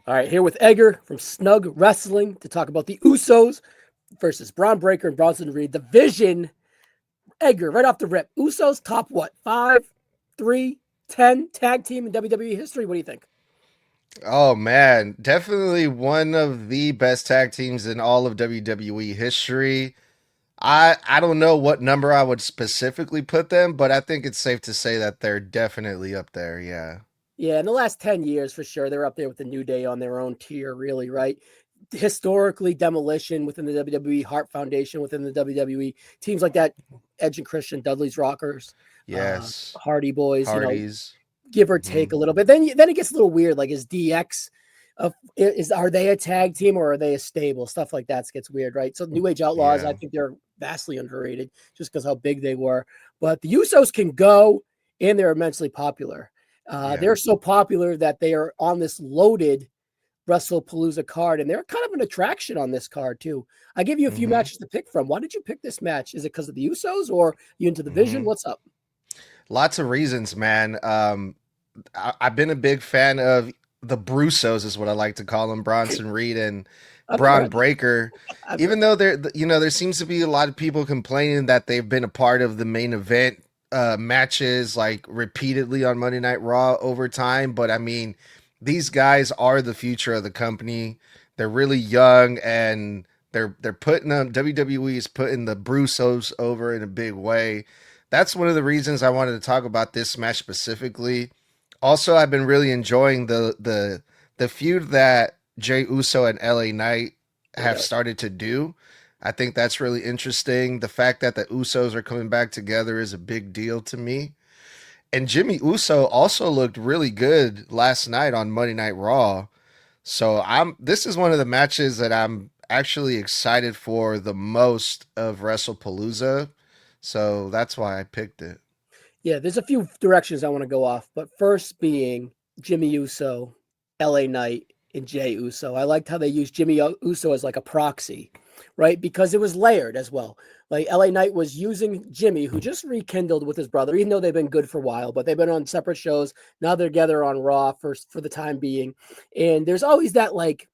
All right, here with Edgar from Snug Wrestling to talk about the Usos versus Bron Breakker and Bronson Reed. The Vision. Edgar, right off the rip. Usos top what? 5, 3, 10 tag team in WWE history. What do you think? Oh man, definitely one of the best tag teams in all of WWE history. I don't know what number I would specifically put them, but I think it's safe to say that they're definitely up there. Yeah. Yeah, in the last 10 years, for sure, they're up there with the New Day on their own tier, really, right? Historically, Demolition within the WWE, Hart Foundation within the WWE, teams like that, Edge and Christian, Dudley's Rockers, Yes. Hardy Boys, Hardys. give or Hmm. take a little bit. Then it gets a little weird. Like, is DX, are they a tag team or are they a stable? Stuff like that gets weird, right? So New Age Outlaws, I Yeah. think they're vastly underrated just because how big they were. But the Usos can go, and they're immensely popular. Yeah. They're so popular that they are on this loaded Wrestlepalooza card, and they're kind of an attraction on this card too. I give you a few Hmm. matches to pick from. Why did you pick this match? Is it because of the Usos or you into the Vision? Hmm. What's up? Lots of reasons, man. I've been a big fan of the Brusos, is what I like to call them, Bronson Reed and I've never Bron heard that. Breakker. I've Even heard though there seems to be a lot of people complaining that they've been a part of the main event matches like repeatedly on Monday Night Raw over time, but I mean, these guys are the future of the company. They're really young and they're putting them. WWE is putting the Brusos over in a big way. That's one of the reasons I wanted to talk about this match specifically. Also, I've been really enjoying the feud that Jey Uso and LA Knight no have doubt. started to do. I think that's really interesting. The fact that the Usos are coming back together is a big deal to me. And Jimmy Uso also looked really good last night on Monday Night Raw. So I'm this is one of the matches that I'm actually excited for the most of WrestlePalooza. So that's why I picked it. Yeah, there's a few directions I want to go off, but first being Jimmy Uso, LA Knight, and Jey Uso. I liked how they used Jimmy Uso as like a proxy, right? Because it was layered as well. Like LA Knight was using Jimmy, who just rekindled with his brother, even though they've been good for a while, but they've been on separate shows. Now they're together on Raw for the time being. And there's always that like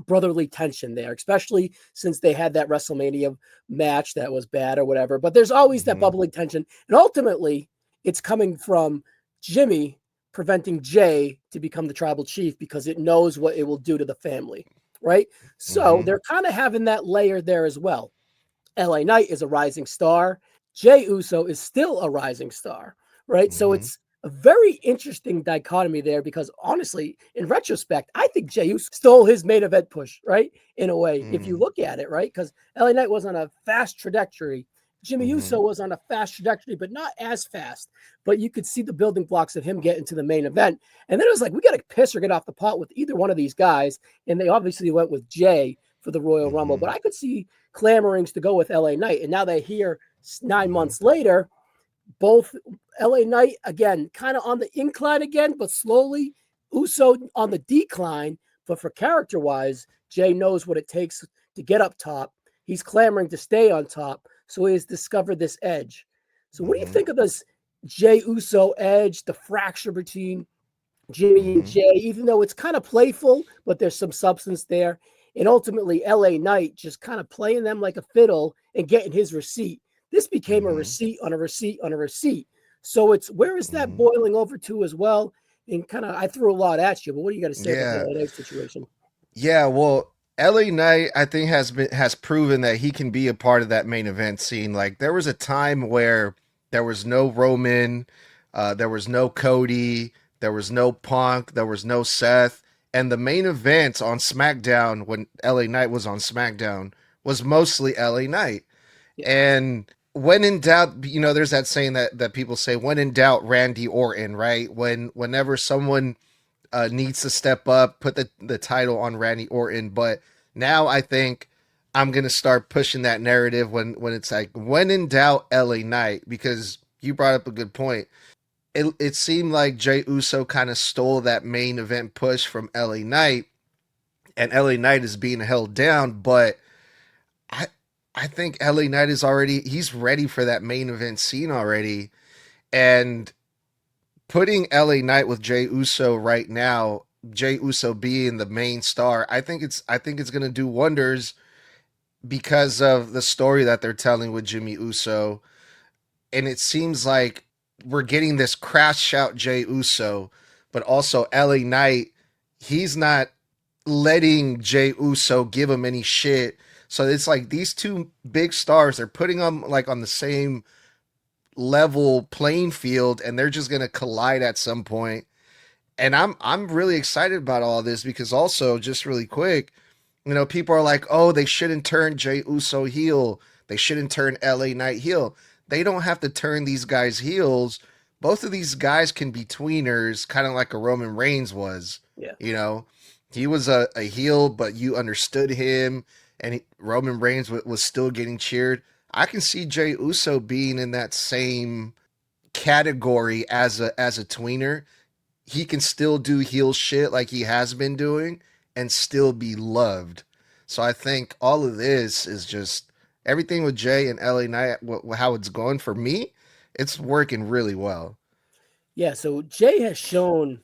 brotherly tension there, especially since they had that WrestleMania match that was bad or whatever. But there's always that Hmm. bubbling tension. And ultimately, it's coming from Jimmy preventing Jay to become the tribal chief because it knows what it will do to the family, right? So Hmm. they're kind of having that layer there as well. LA Knight is a rising star. Jay Uso is still a rising star, right? So Hmm. it's a very interesting dichotomy there because honestly, in retrospect, I think Jey Uso stole his main event push, right? In a way, if you Hmm. look at it, right? Because LA Knight was on a fast trajectory. Jimmy Hmm. Uso was on a fast trajectory, but not as fast. But you could see the building blocks of him getting to the main event. And then it was like, we got to piss or get off the pot with either one of these guys. And they obviously went with Jay for the Royal Rumble. But Hmm. I could see clamorings to go with LA Knight. And now they hear 9 months later, both LA Knight again, kind of on the incline again, but slowly. Uso on the decline. But for character wise, Jay knows what it takes to get up top. He's clamoring to stay on top. So he has discovered this edge. So what do you Hmm. think of this Jay Uso edge, the fracture between Jimmy and Hmm. Jay, even though it's kind of playful, but there's some substance there. And ultimately, LA Knight just kind of playing them like a fiddle and getting his receipt. This became a Hmm. receipt on a receipt on a receipt. So it's where is that Hmm. boiling over to as well? And kind of, I threw a lot at you, but what do you got to say about the Yeah. LA Knight situation? Yeah, well, LA Knight I think has proven that he can be a part of that main event scene. Like there was a time where there was no Roman, there was no Cody, there was no Punk, there was no Seth, and the main event on SmackDown when LA Knight was on SmackDown was mostly LA Knight. Yeah. And when in doubt, there's that saying that people say, when in doubt, Randy Orton, right? Whenever someone needs to step up, put the title on Randy Orton. But now I think I'm gonna start pushing that narrative when it's like when in doubt, LA Knight, because you brought up a good point. It seemed like Jey Uso kind of stole that main event push from LA Knight, and LA Knight is being held down. But I I think LA Knight he's ready for that main event scene already, and putting LA Knight with Jey Uso right now Jey Uso being the main star. I think it's gonna do wonders because of the story that they're telling with Jimmy Uso, and it seems like we're getting this crash out Jey Uso, but also LA Knight. He's not letting Jey Uso give him any shit. So it's like these two big stars, they're putting them like on the same level playing field, and they're just gonna collide at some point. And I'm really excited about all this because also just really quick, people are like, oh, they shouldn't turn Jey Uso heel. They shouldn't turn LA Knight heel. They don't have to turn these guys heels. Both of these guys can be tweeners, kind of like a Roman Reigns was. Yeah. You know, he was a heel, but you understood him, and Roman Reigns was still getting cheered. I can see Jey Uso being in that same category as a tweener. He can still do heel shit like he has been doing and still be loved. So I think all of this is just everything with Jay and LA Knight, how it's going for me. It's working really well. Yeah. So Jay has shown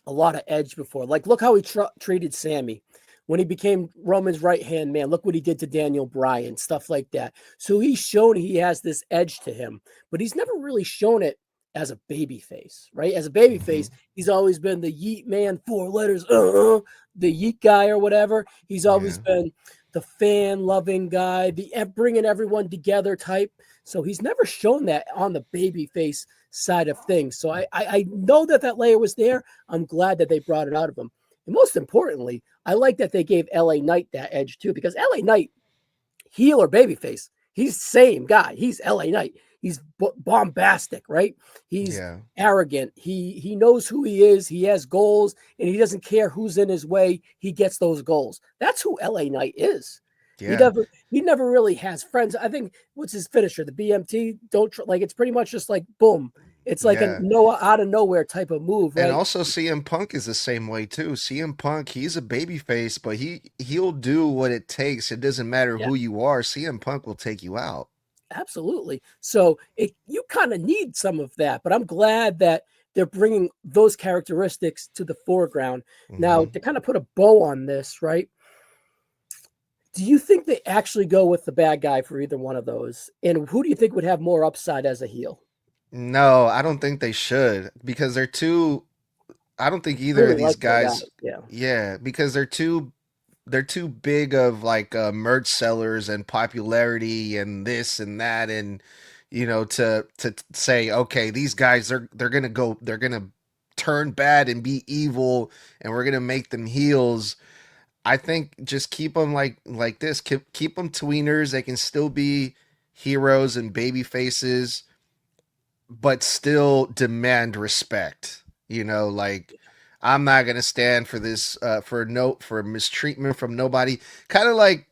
a lot of edge before. Like, look how he treated Sammy when he became Roman's right hand man. Look what he did to Daniel Bryan, stuff like that. So he's shown he has this edge to him, but he's never really shown it as a baby face, right? As a baby face, he's always been the Yeet man, 4 letters, the Yeet guy or whatever. He's always been the fan loving guy, the bringing everyone together type. So he's never shown that on the baby face side of things. So I know that layer was there. I'm glad that they brought it out of him. And most importantly, I like that they gave LA Knight that edge too, because LA Knight, heel or babyface, he's the same guy. He's LA Knight. He's bombastic, right? He's arrogant. He knows who he is. He has goals, and he doesn't care who's in his way. He gets those goals. That's who LA Knight is. Yeah. He never really has friends. I think what's his finisher? The BMT. It's pretty much just like boom. It's like a out of nowhere type of move, right? And also CM Punk is the same way too. CM Punk, he's a babyface, but he'll do what it takes. It doesn't matter who you are. CM Punk will take you out. Absolutely. So you kind of need some of that, but I'm glad that they're bringing those characteristics to the foreground. Now, to kind of put a bow on this, right? Do you think they actually go with the bad guy for either one of those? And who do you think would have more upside as a heel? No, I don't think they should because they're too. I don't think either Really of these like their guys. Yeah, because they're too big of like merch sellers and popularity and this and that, and to say, okay, these guys they're gonna turn bad and be evil, and we're gonna make them heels. I think just keep them like this. Keep them tweeners. They can still be heroes and baby faces, but still demand respect. Like I'm not gonna stand for this for mistreatment from nobody. Kind of like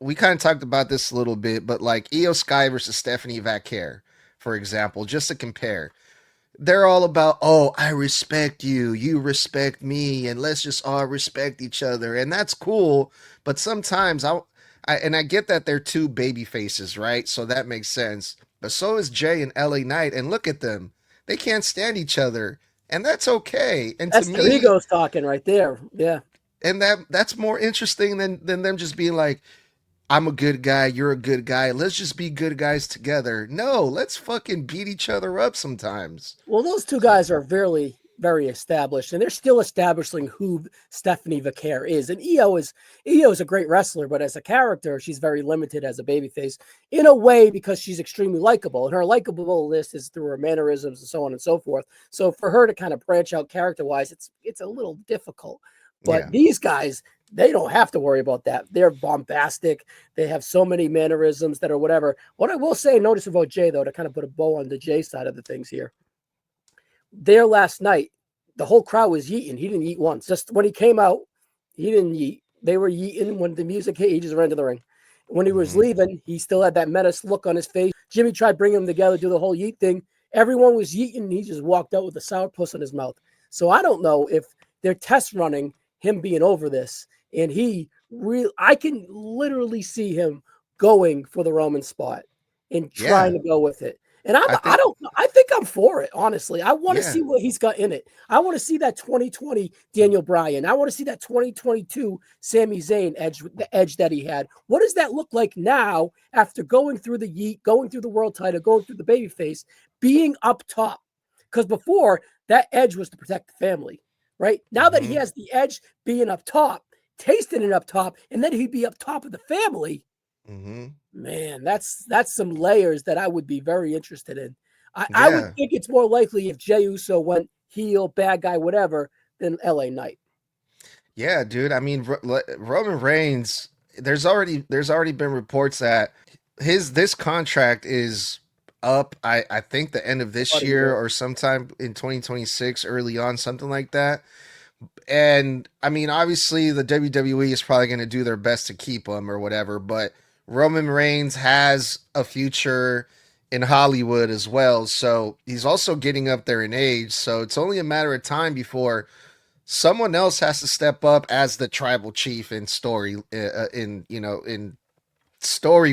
we kind of talked about this a little bit, but like Io Sky versus Stephanie Vaquer, for example, just to compare. They're all about, oh, I respect you, you respect me, and let's just all respect each other, and that's cool. But sometimes I get that they're two baby faces, right? So that makes sense. But so is Jay and LA Knight, and look at them. They can't stand each other, and that's okay. And That's to their me, egos talking right there. Yeah. and that's more interesting than them just being like, I'm a good guy, you're a good guy. Let's just be good guys together. No, let's fucking beat each other up sometimes. Well, those two guys are very, very established, and they're still establishing who Stephanie Vaquer is. And Io is a great wrestler, but as a character, she's very limited as a babyface in a way because she's extremely likable. And her likable list is through her mannerisms and so on and so forth. So for her to kind of branch out character-wise, it's a little difficult. But these guys, they don't have to worry about that. They're bombastic. They have so many mannerisms that are whatever. What I will say, notice about Jay, though, to kind of put a bow on the Jay side of the things here. There last night, the whole crowd was yeeting. He didn't yeet once. Just when he came out, he didn't yeet. They were yeeting. When the music hit, he just ran to the ring. When he was leaving, he still had that menace look on his face. Jimmy tried bringing them together, do the whole yeet thing. Everyone was yeeting, and he just walked out with a sourpuss in his mouth. So I don't know if they're test running him being over this, and I can literally see him going for the Roman spot and trying to go with it. And I think think I'm for it, honestly. I want to Yeah. see what he's got in it. I want to see that 2020 Daniel Bryan. I want to see that 2022 Sami Zayn edge, the edge that he had. What does that look like now after going through the Yeet, going through the world title, going through the babyface, being up top? Because before, that edge was to protect the family, right? Now that he has the edge being up top, tasting it up top, and then he'd be up top of the family. Man, that's some layers that I would be very interested in. I would think it's more likely if Jey Uso went heel, bad guy, whatever, than LA Knight. Yeah, dude. I mean, Roman Reigns. There's already been reports that this contract is up. I think the end of this year or sometime in 2026, early on, something like that. And I mean, obviously, the WWE is probably going to do their best to keep him or whatever. But Roman Reigns has a future in Hollywood as well, so he's also getting up there in age. So it's only a matter of time before someone else has to step up as the tribal chief in story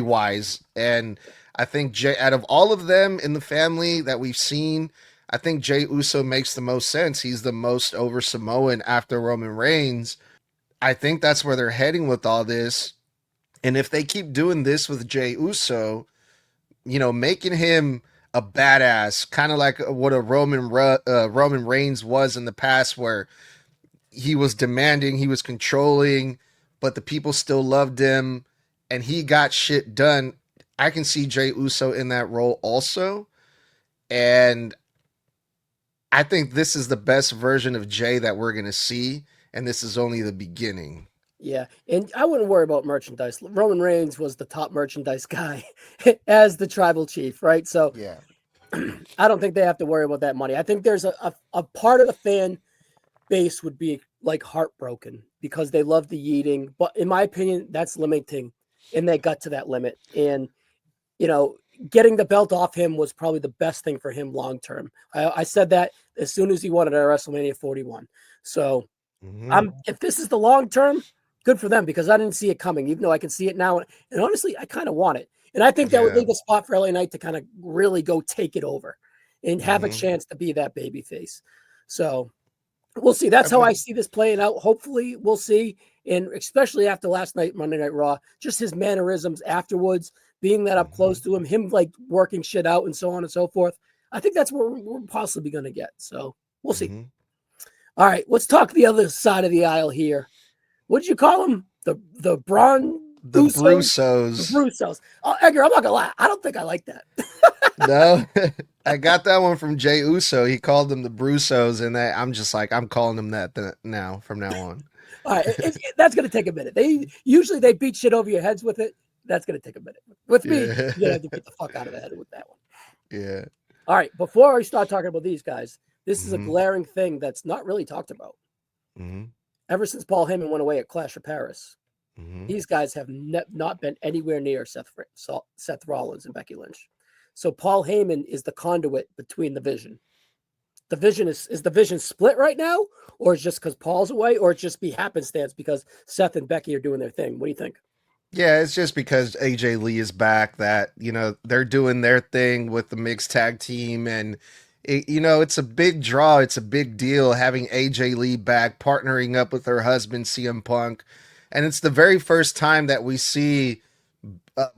wise. And I think out of all of them in the family that we've seen, I think Jey Uso makes the most sense. He's the most over Samoan after Roman Reigns. I think that's where they're heading with all this. And if they keep doing this with Jey Uso, making him a badass, kind of like what a Roman Reigns was in the past, where he was demanding, he was controlling, but the people still loved him, and he got shit done. I can see Jey Uso in that role also, and I think this is the best version of Jey that we're gonna see, and this is only the beginning. Yeah, and I wouldn't worry about merchandise. Roman Reigns was the top merchandise guy as the tribal chief, right? So Yeah. I don't think they have to worry about that money. I think there's a part of the fan base would be like heartbroken because they love the yeeting, but in my opinion, that's limiting, and they got to that limit. And getting the belt off him was probably the best thing for him long term. I said that as soon as he won it at WrestleMania 41. So if this is the long term, good for them because I didn't see it coming, even though I can see it now. And honestly, I kind of want it. And I think that would make a spot for LA Knight to kind of really go take it over and have a chance to be that baby face. So we'll see. That's how I see this playing out. Hopefully we'll see. And especially after last night, Monday Night Raw, just his mannerisms afterwards, being that up close to him like working shit out and so on and so forth. I think that's what we're possibly going to get. So we'll see. All right, let's talk the other side of the aisle here. What did you call them? The Bron The Brusos. The Brusos. Oh, Edgar, I'm not gonna lie. I don't think I like that. No, I got that one from Jey Uso. He called them the Brusos, and I'm just like, I'm calling them that now from now on. All right, that's gonna take a minute. They usually beat shit over your heads with it. That's gonna take a minute. With me, you're gonna have to beat the fuck out of the head with that one. Yeah. All right, before I start talking about these guys, this is a glaring thing that's not really talked about. Ever since Paul Heyman went away at Clash of Paris, these guys have not been anywhere near Seth Rollins and Becky Lynch. So Paul Heyman is the conduit between the vision. The vision is the vision split right now, or is just because Paul's away, or it's just be happenstance because Seth and Becky are doing their thing? What do you think? Yeah, it's just because AJ Lee is back that, they're doing their thing with the mixed tag team, and it's a big draw. It's a big deal having AJ Lee back, partnering up with her husband, CM Punk. And it's the very first time that we see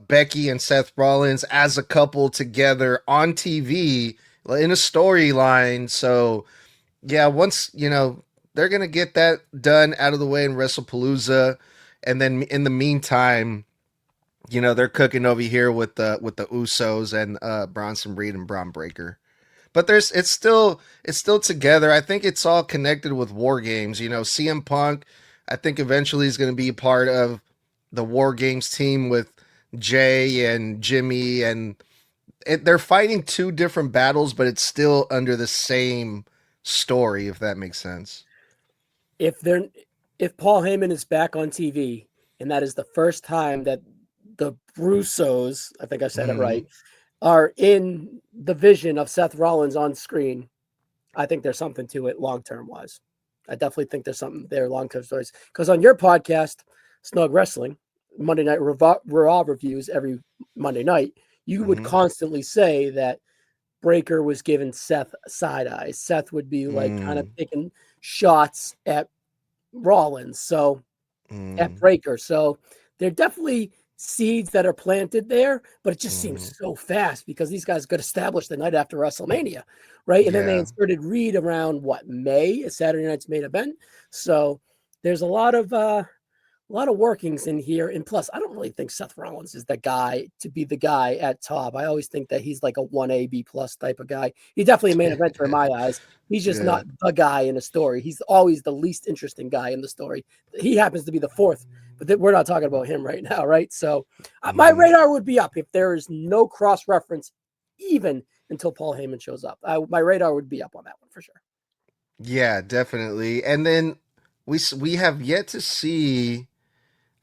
Becky and Seth Rollins as a couple together on TV in a storyline. So, yeah, once, they're going to get that done out of the way in WrestlePalooza. And then in the meantime, they're cooking over here with the Usos and Bronson Reed and Bron Breakker. But it's still together. I think it's all connected with War Games. CM Punk, I think eventually is going to be a part of the War Games team with Jay and Jimmy, and they're fighting two different battles, but it's still under the same story, if that makes sense. If Paul Heyman is back on TV, and that is the first time that the Brusos, I think I said it right, are in the vision of Seth Rollins on screen, I think there's something to it long-term wise. I definitely think there's something there long-term stories. Because on your podcast, Snug Wrestling, Monday Night Raw reviews every Monday night, you would constantly say that Breakker was giving Seth side eyes. Seth would be like kind of Mm, taking shots at Rollins, so at mm, Breakker. So they're definitely seeds that are planted there, but it just seems mm. so fast because these guys got established the night after WrestleMania, right? And then they Yeah. inserted Reed around what, May, a Saturday night's main event. So there's a lot of workings in here. And plus, I don't really think Seth Rollins is the guy to be the guy at top. I always think that he's like a 1A, B plus type of guy. He's definitely a main eventer in my eyes. He's just Yeah. not the guy in a story. He's always the least interesting guy in the story. He happens to be the fourth, but we're not talking about him right now, right? So my Hmm. radar would be up if there is no cross reference, even until Paul Heyman shows up. My radar would be up on that one for sure. Yeah, definitely. And then we have yet to see.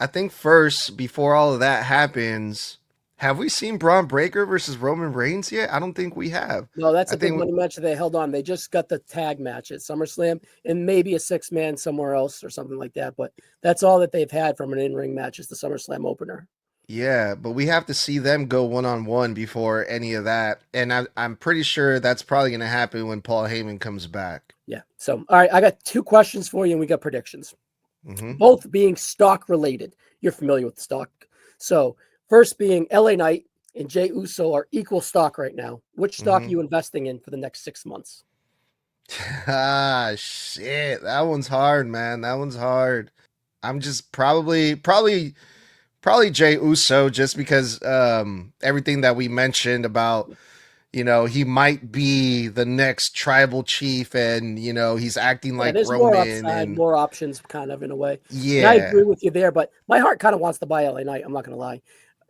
I think first, before all of that happens, have we seen Braun Breaker versus Roman Reigns yet? I don't think we have. No, that's I a big think money match that they held on. They just got the tag match at SummerSlam and maybe a 6-man somewhere else or something like that. But that's all that they've had from an in-ring match is the SummerSlam opener. yeah, but we have to see them go one on one before any of that, and I'm pretty sure that's probably going to happen when Paul Heyman comes back. Yeah. So, all right, I got 2 questions for you and we got predictions, Hmm. both being stock related. You're familiar with the stock. So, first being LA Knight and Jey Uso are equal stock right now. Which stock are Hmm. you investing in for the next 6 months? Ah, shit, that one's hard, man. That one's hard. I'm just probably Jay Uso, just because everything that we mentioned about, he might be the next tribal chief, and he's acting Yeah, like there's more Roman, upside, and more options kind of in a way. And I yeah. agree with you there, but my heart kind of wants to buy LA Knight. I'm not going to lie.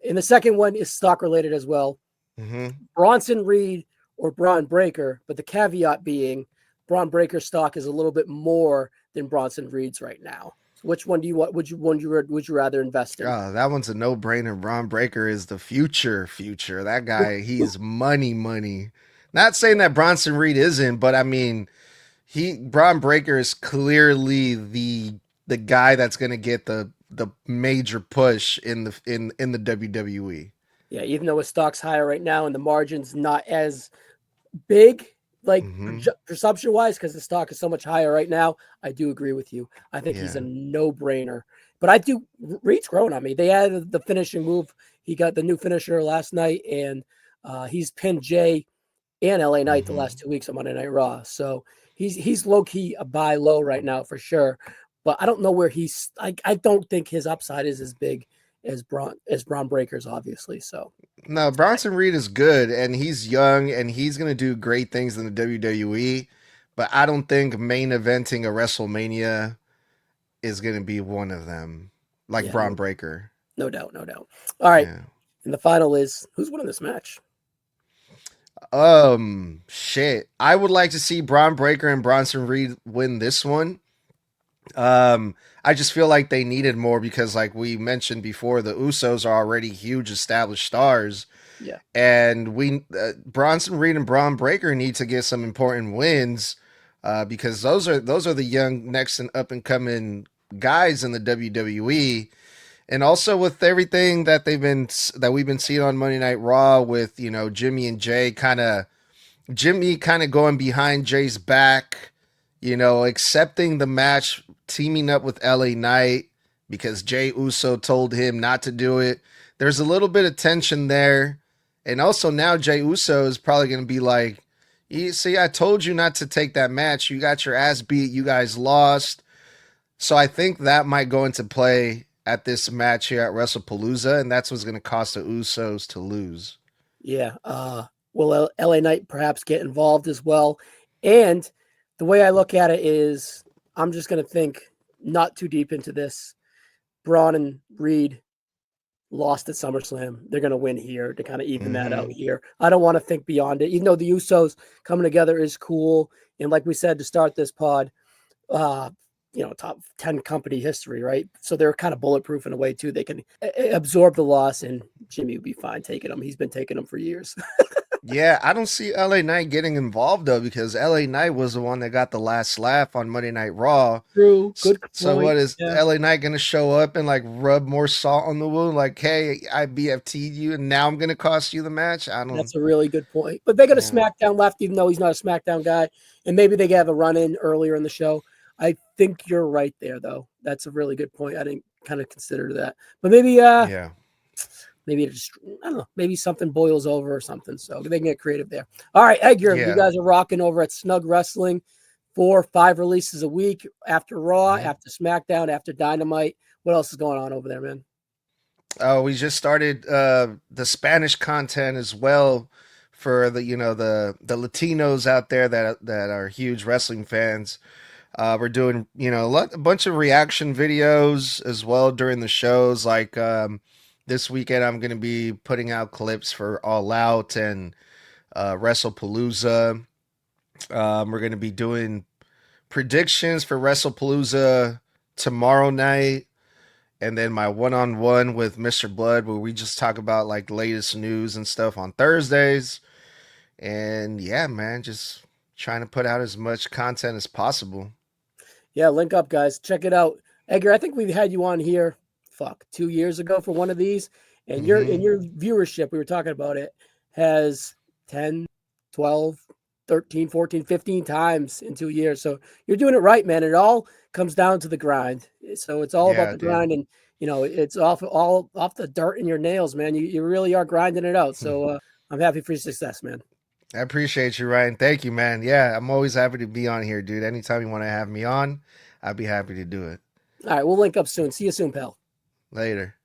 And the second one is stock related as well. Hmm. Bronson Reed or Bron Breakker, but the caveat being Bron Breakker stock is a little bit more than Bronson Reed's right now. So which one do you want? Would you rather invest in? Oh, that one's a no-brainer. Braun Breaker is the future. That guy, he's money. Not saying that Bronson Reed isn't, but I mean, Braun Breaker is clearly the guy that's going to get the major push in the WWE. Yeah, even though his stock's higher right now and the margin's not as big, like Hmm. perception wise, because the stock is so much higher right now. I do agree with you. I think he's a Yeah. no brainer. But I do. Reed's growing on me. They added the finishing move. He got the new finisher last night, and he's pinned Jay and LA Knight the last Hmm. 2 weeks on Monday Night Raw. So he's low key a buy low right now for sure. But I don't know where he's. I don't think his upside is as big as Braun Breaker's, obviously. So No, Bronson Reed is good, and he's young, and he's going to do great things in the WWE. But I don't think main eventing a WrestleMania is going to be one of them, like yeah, Braun Breaker. no doubt, no doubt. All right. Yeah. And the final is who's winning this match? Shit. I would like to see Braun Breaker and Bronson Reed win this one. I just feel like they needed more because, like we mentioned before, the Usos are already huge established stars, Yeah. and we Bronson Reed and Braun Breaker need to get some important wins, because those are the young next and up and coming guys in the WWE. And also with everything that we've been seeing on Monday Night Raw with Jimmy and Jimmy kind of going behind Jay's back, accepting the match, teaming up with LA Knight because Jay Uso told him not to do it. There's a little bit of tension there. And also now Jay Uso is probably going to be like, you see, I told you not to take that match. You got your ass beat. You guys lost. So I think that might go into play at this match here at WrestlePalooza, and that's what's going to cost the Usos to lose. Yeah. Will LA Knight perhaps get involved as well? And the way I look at it is I'm just going to think not too deep into this. Braun and Reed lost at SummerSlam. They're going to win here to kind of even that out Hmm. here. I don't want to think beyond it, even though the Usos coming together is cool. And like we said to start this pod, uh, top 10 company history, right? So they're kind of bulletproof in a way too. They can absorb the loss, and Jimmy would be fine taking them. He's been taking them for years. Yeah, I don't see LA Knight getting involved though, because LA Knight was the one that got the last laugh on Monday Night Raw. True. Good So point. what is Yeah. LA Knight gonna show up and like rub more salt on the wound? Like, hey, I BFT'd you, and now I'm gonna cost you the match. I don't. That's a really good point. But they got a Yeah, SmackDown left, even though he's not a SmackDown guy. And maybe they have a run in earlier in the show. I think you're right there, though. That's a really good point. I didn't kind of consider that. But yeah, maybe it just, I don't know, maybe something boils over or something. So they can get creative there. All right, Edgar, you yeah. guys are rocking over at Snug Wrestling. 4-5 releases a week after Raw, Mhm. after SmackDown, after Dynamite. What else is going on over there, man? We just started the Spanish content as well for the the Latinos out there that are huge wrestling fans. We're doing a bunch of reaction videos as well during the shows. Like this weekend, I'm going to be putting out clips for All Out and Wrestlepalooza. We're going to be doing predictions for Wrestlepalooza tomorrow night, and then my one-on-one with Mr. Blood, where we just talk about like the latest news and stuff on Thursdays. And yeah, man, just trying to put out as much content as possible. Yeah, link up, guys. Check it out. Edgar, I think we've had you on here, 2 years ago for one of these. And Hmm. your viewership, we were talking about it, has 10, 12, 13, 14, 15 times in 2 years. So you're doing it right, man. It all comes down to the grind. So it's all about Yeah, the dude. grind, and it's all off the dirt in your nails, man. You really are grinding it out. So I'm happy for your success, man. I appreciate you, Ryan. Thank you, man. Yeah, I'm always happy to be on here, dude. Anytime you want to have me on, I'd be happy to do it. All right, we'll link up soon. See you soon, pal. Later.